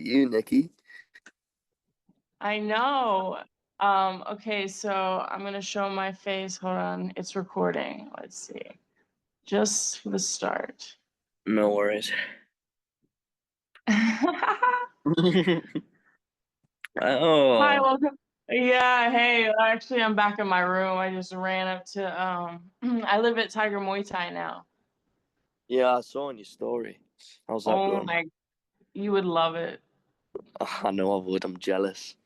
You, Nikki. I know. Okay, so I'm gonna show my face. Hold on, it's recording. Let's see. Just for the start. No worries. Hi, Oh, welcome. Yeah, hey, actually I'm back in my room. I just ran up to I live at Tiger Muay Thai now. yeah, I saw on your story. How's that Oh going? my, you would love it. I know I would. I'm jealous.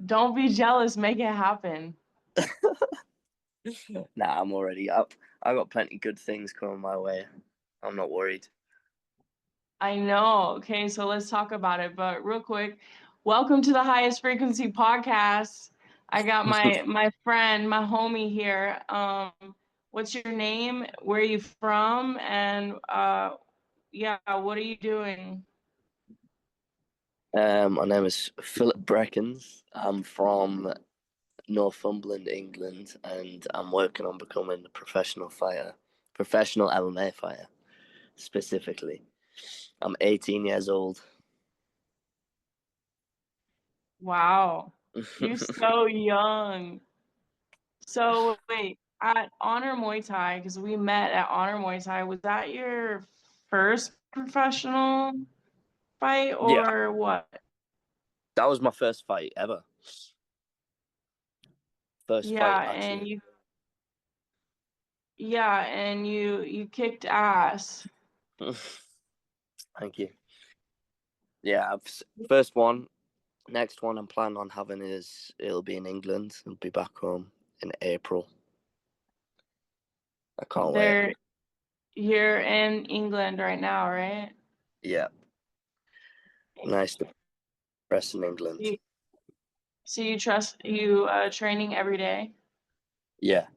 Don't be jealous, make it happen. Nah, I'm already up. I got plenty good things coming my way. I'm not worried. I know. Okay, so let's talk about it. But real quick, welcome to the Highest Frequency Podcast. I got my friend, my homie here. What's your name? Where are you from? And yeah, what are you doing? My name is Philip Breckons. I'm from Northumberland, England, and I'm working on becoming a professional fighter, professional MMA fighter specifically. I'm 18 years old. Wow, you're so young. So wait, at Honor Muay Thai, because we met at Honor Muay Thai, was that your first professional fight Yeah, or what? that was my first fight ever. First Yeah, fight, and actually. you kicked ass. Thank you. Yeah, first one. Next one I'm planning on having is it'll be in England. I'll be back home in April. I can't wait. There, you're in England right now, right? Yeah, nice to press in England. You, so you trust you training every day? Yeah.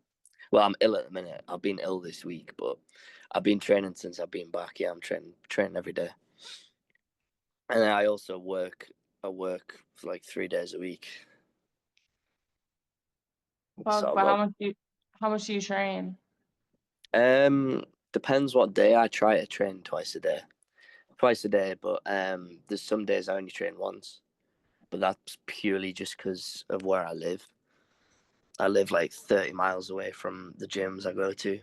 Well, I'm ill at the minute. I've been ill this week, but I've been training since I've been back. Yeah, I'm training every day, and then I also work. I work for like 3 days a week. So Fuck, I've but got how much do you train? depends what day. I try to train twice a day, but there's some days I only train once. But that's purely just because of where I live. I live like 30 miles away from the gyms I go to.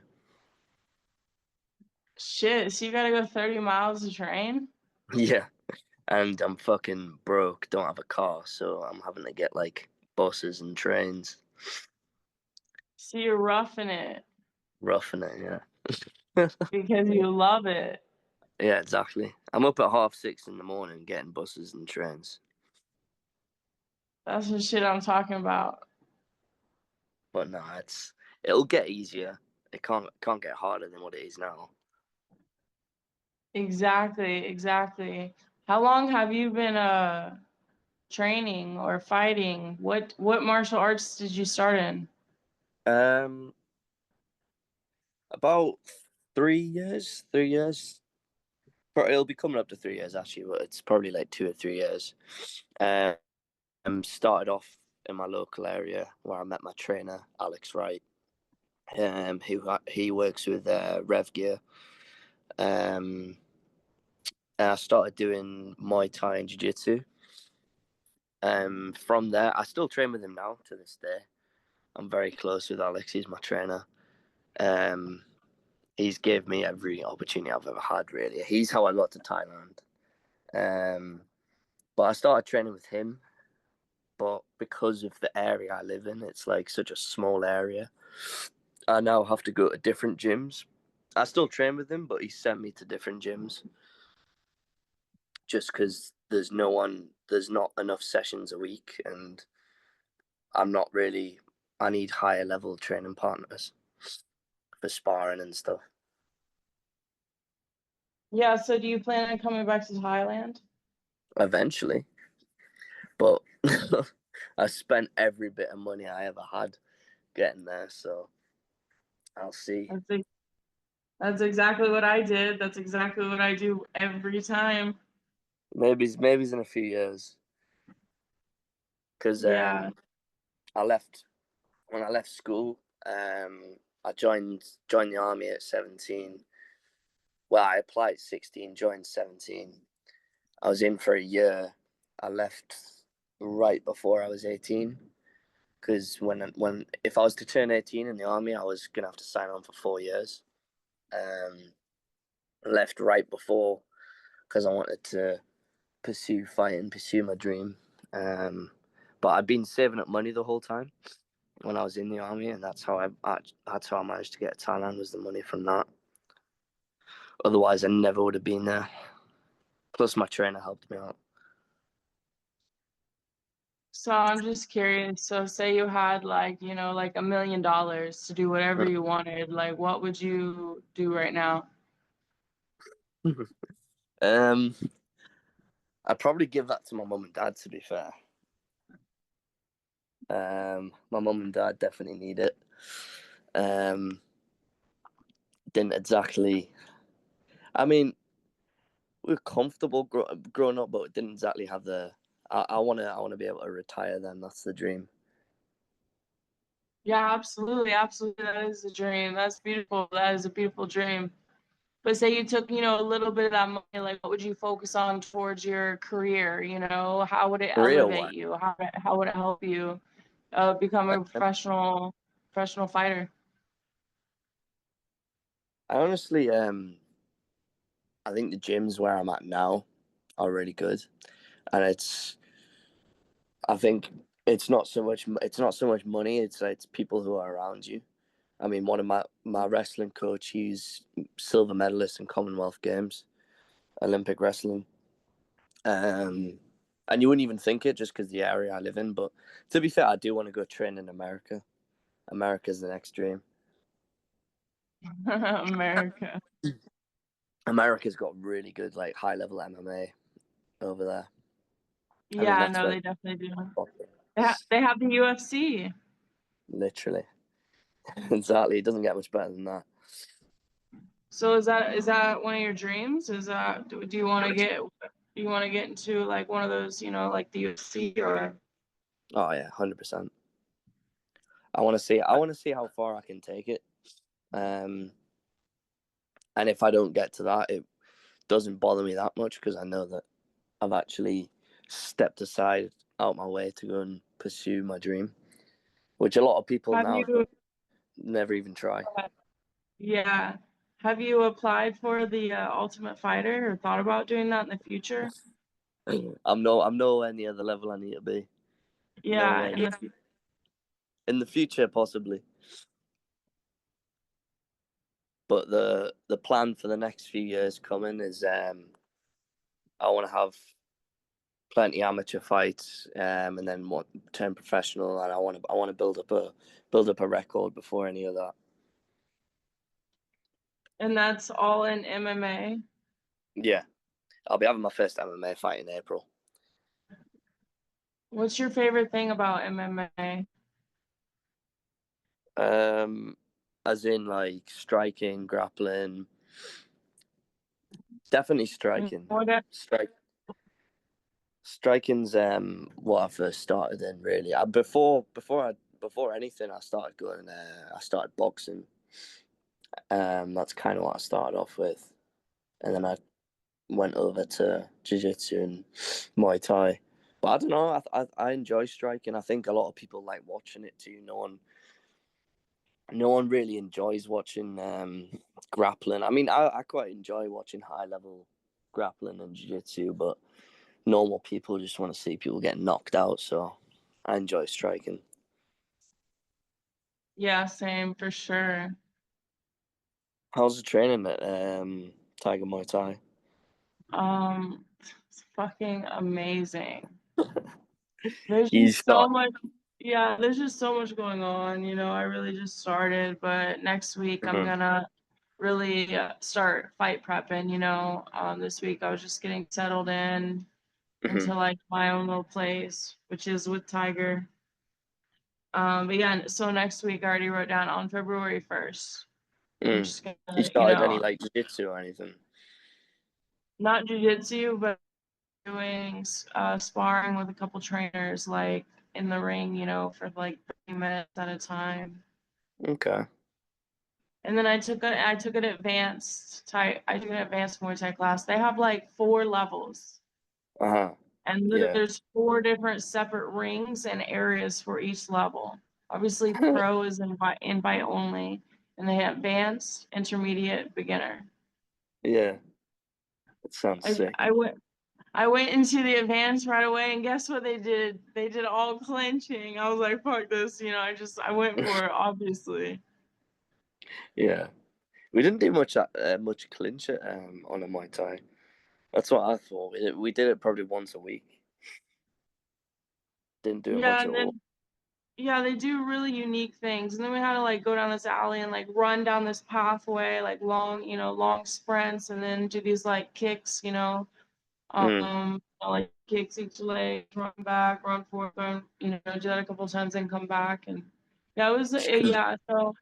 Shit, so you gotta go 30 miles to train? Yeah, and I'm fucking broke, don't have a car, so I'm having to get like buses and trains. So you're roughing it Roughing it, yeah. because you love it. Yeah, exactly. I'm up at 6:30 in the morning getting buses and trains. That's the shit I'm talking about. But no, it'll get easier. It can't get harder than what it is now. Exactly, exactly. How long have you been training or fighting? What martial arts did you start in? Um, about 3 years. 3 years. It'll be coming up to 3 years actually, but it's probably like 2 or 3 years. Started off in my local area where I met my trainer Alex Wright. He works with Rev Gear. Um, and I started doing Muay Thai and Jiu Jitsu. From there, I still train with him now to this day. I'm very close with Alex. He's my trainer. Um, he's gave me every opportunity I've ever had. Really, he's how I got to Thailand. Um, but I started training with him. But because of the area I live in, it's like such a small area. I now have to go to different gyms. I still train with him, but he sent me to different gyms just because there's not enough sessions a week, and I'm not really. I need higher level training partners for sparring and stuff. Yeah, so do you plan on coming back to Thailand? Eventually, but I spent every bit of money I ever had getting there, so I'll see. That's ex- that's exactly what I did. That's exactly what I do every time. Maybe in a few years, because Yeah. I left when I left school. I joined the army at 17. Well, I applied at 16, joined 17. I was in for a year. I left right before I was 18 because if I was to turn 18 in the army, I was gonna have to sign on for 4 years. Um, I left right before because I wanted to pursue fighting, pursue my dream. But I'd been saving up money the whole time when I was in the army, and that's how I managed to get to Thailand, was the money from that. Otherwise, I never would have been there. Plus, my trainer helped me out. So I'm just curious. So say you had like, you know, like $1 million to do whatever you wanted. Like, what would you do right now? um, I'd probably give that to my mum and dad. To be fair, my mum and dad definitely need it. Um, didn't exactly. I mean, we were comfortable growing up, but didn't exactly have the. I wanna be able to retire. Then that's the dream. Yeah, absolutely, absolutely. That is a dream. That's beautiful. That is a beautiful dream. But say you took, you know, a little bit of that money, like what would you focus on towards your career? You know, how would it Career elevate wise, you? How would it help you become a professional fighter? I honestly, I think the gyms where I'm at now are really good, and I think it's not so much money. It's people who are around you. I mean, one of my wrestling coach, he's silver medalist in Commonwealth Games, Olympic wrestling. Um, and you wouldn't even think it just because the area I live in. But to be fair, I do want to go train in America. America's the next dream. America. America's got really good, like, high level MMA over there. I think Yeah, that's no, where they definitely do. boxing is. They have the UFC. Literally. Exactly. It doesn't get much better than that. So is that one of your dreams? Is that do you want to get into like one of those, you know, like the UFC or Oh yeah, 100%. I want to see how far I can take it. Um, and if I don't get to that, it doesn't bother me that much because I know that I've actually stepped aside out my way to go and pursue my dream, which a lot of people have now you don't never even try. yeah. Have you applied for the Ultimate Fighter or thought about doing that in the future? I'm nowhere near the level I need to be. Yeah, Nowhere near. In the future, possibly, but the plan for the next few years coming is I want to have plenty amateur fights, and then turn professional, and I want to build up a record before any of that. and that's all in MMA. Yeah, I'll be having my first MMA fight in April. What's your favorite thing about MMA? Um, as in, like, striking, grappling, definitely striking. What Striking's what I first started in, really. Before anything, I started boxing. That's kind of what I started off with, and then I went over to jiu-jitsu and Muay Thai. But I don't know. I enjoy striking. I think a lot of people like watching it too. No one really enjoys watching grappling. I mean, I quite enjoy watching high level grappling and jiu-jitsu, but normal people just want to see people get knocked out. So I enjoy striking. Yeah, same for sure. How's the training at Tiger Muay Thai? It's fucking amazing. There's You just so start. much, yeah, there's just so much going on. You know, I really just started, but next week I'm Mhm, gonna really start fight prepping. You know, this week I was just getting settled in mhm, into like my own little place, which is with Tiger. But yeah, so next week I already wrote down on February 1st. I'm mm. just You gonna, you started any, know, like, jiu-jitsu or anything? not jujitsu, but doing sparring with a couple trainers, like in the ring, you know, for like 30 minutes at a time. Okay. And then I took an advanced Muay Thai class. They have like 4 levels. And Yeah. there's 4 different separate rings and areas for each level. Obviously, pro is invite only, and they have advanced, intermediate, beginner. Yeah. It sounds I, sick. I went I went into the advanced right away, and guess what they did? They did all clinching. I was like, fuck this, I went for it, obviously. Yeah. We didn't do much clinch on a Muay Thai. That's what I thought. We did it probably once a week. Didn't do it Yeah, much at and all. then yeah, they do really unique things. And then we had to like go down this alley and like run down this pathway, like long sprints, and then do these like kicks, Mm. like kicks each leg, run back, run forward, do that a couple times and come back. And yeah, it was, yeah. So,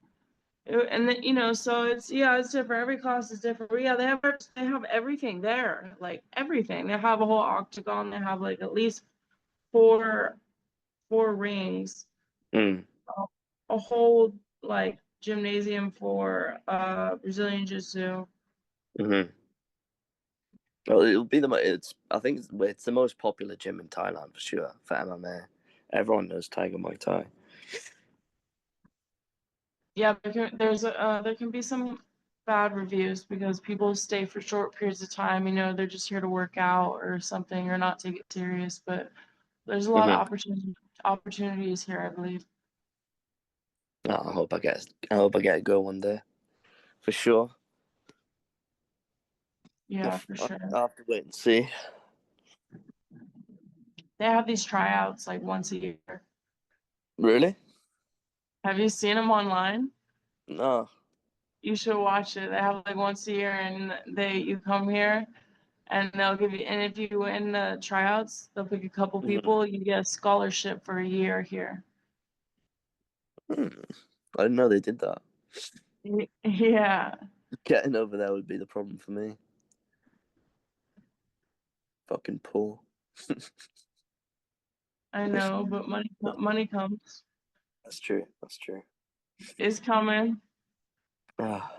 and then, so it's different. Every class is different. But yeah, they have everything there, like everything. They have a whole octagon. They have like at least four, four rings, Mm. a whole like gymnasium for Brazilian Jiu-Jitsu. Mm-hmm. Well, it'll be it's. I think it's the most popular gym in Thailand for sure for MMA. Everyone knows Tiger Muay Thai. Yeah, there can be some bad reviews because people stay for short periods of time. They're just here to work out or something or not take it serious. But there's a lot of Mm-hmm. opportunities here, I believe. Oh, I hope I get to go one day for sure. Yeah, for sure. I'll have to wait and see. They have these tryouts like once a year. Really? Have you seen them online? No. You should watch it. They have like once a year, and you come here, and they'll give you. And if you win the tryouts, they'll pick a couple Mm-hmm. people. You get a scholarship for a year here. Hmm. I didn't know they did that. Yeah, Getting over there would be the problem for me. Fucking poor. I know, but money comes. That's true. That's true. Is coming. Ah,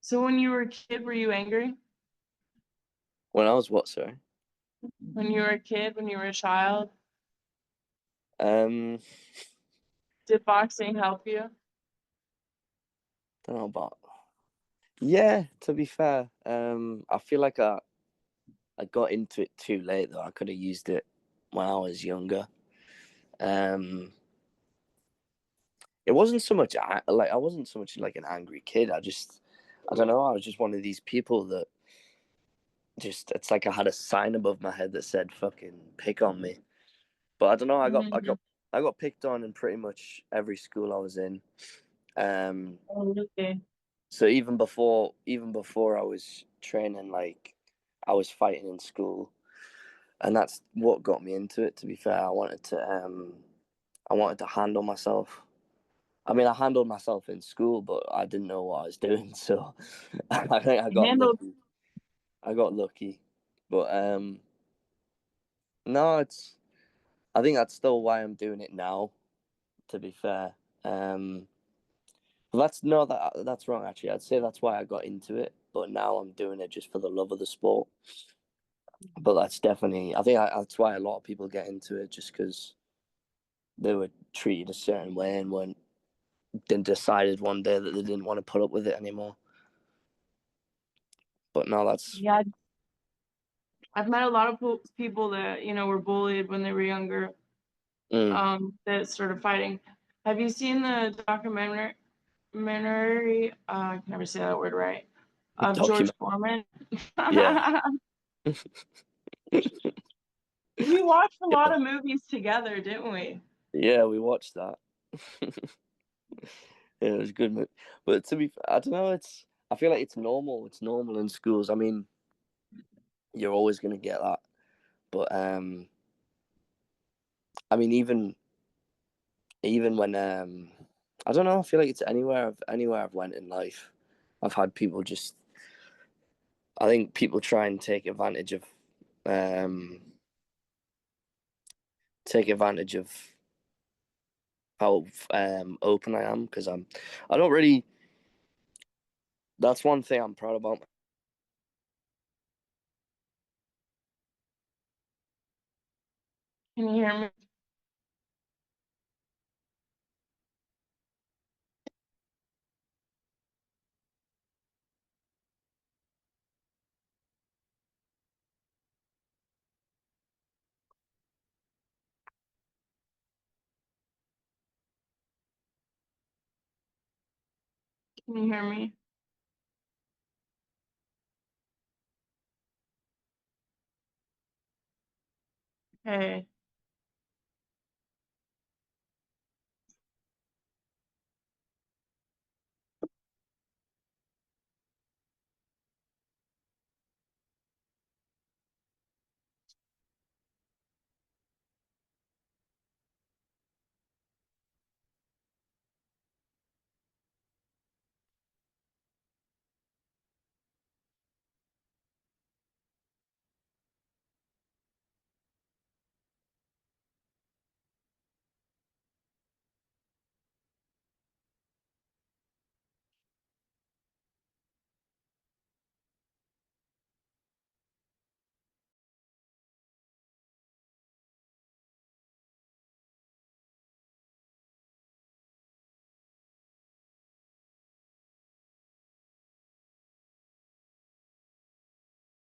So when you were a kid, were you angry? when I was what, sorry? When you were a kid, when you were a child, Um, did boxing help you? don't know about. Yeah, to be fair, I feel like I got into it too late though. I could have used it when I was younger. Um, it wasn't so much like I wasn't so much like an angry kid. I don't know. I was just one of these people that just it's like I had a sign above my head that said "fucking pick on me." But I don't know. Mm-hmm. I got picked on in pretty much every school I was in. Um, Oh, okay. so even before I was training, like I was fighting in school, and that's what got me into it. To be fair, I wanted to handle myself. I mean, I handled myself in school, but I didn't know what I was doing, so I think I got Handled. lucky. I got lucky, but no, it's. I think that's still why I'm doing it now. To be fair, that's no, that's wrong. Actually, I'd say that's why I got into it, but now I'm doing it just for the love of the sport. But that's definitely, that's why a lot of people get into it, just because they were treated a certain way and weren't then decided one day that they didn't want to put up with it anymore. But no, that's Yeah, I've met a lot of people that were bullied when they were younger. mm, That started fighting. Have you seen the documentary? I can never say that word right. Of George document. Foreman. Yeah, We watched a lot yeah, of movies together, didn't we? yeah. We watched that. Yeah, it was a good movie. But I don't know. I feel like it's normal. It's normal in schools. I mean, you're always gonna get that. But I mean, even when I don't know. I feel like it's anywhere I've went in life, I've had people just. I think people try and um take advantage of how open I am because I don't really That's one thing I'm proud about. Can you hear me? Can you hear me? Okay.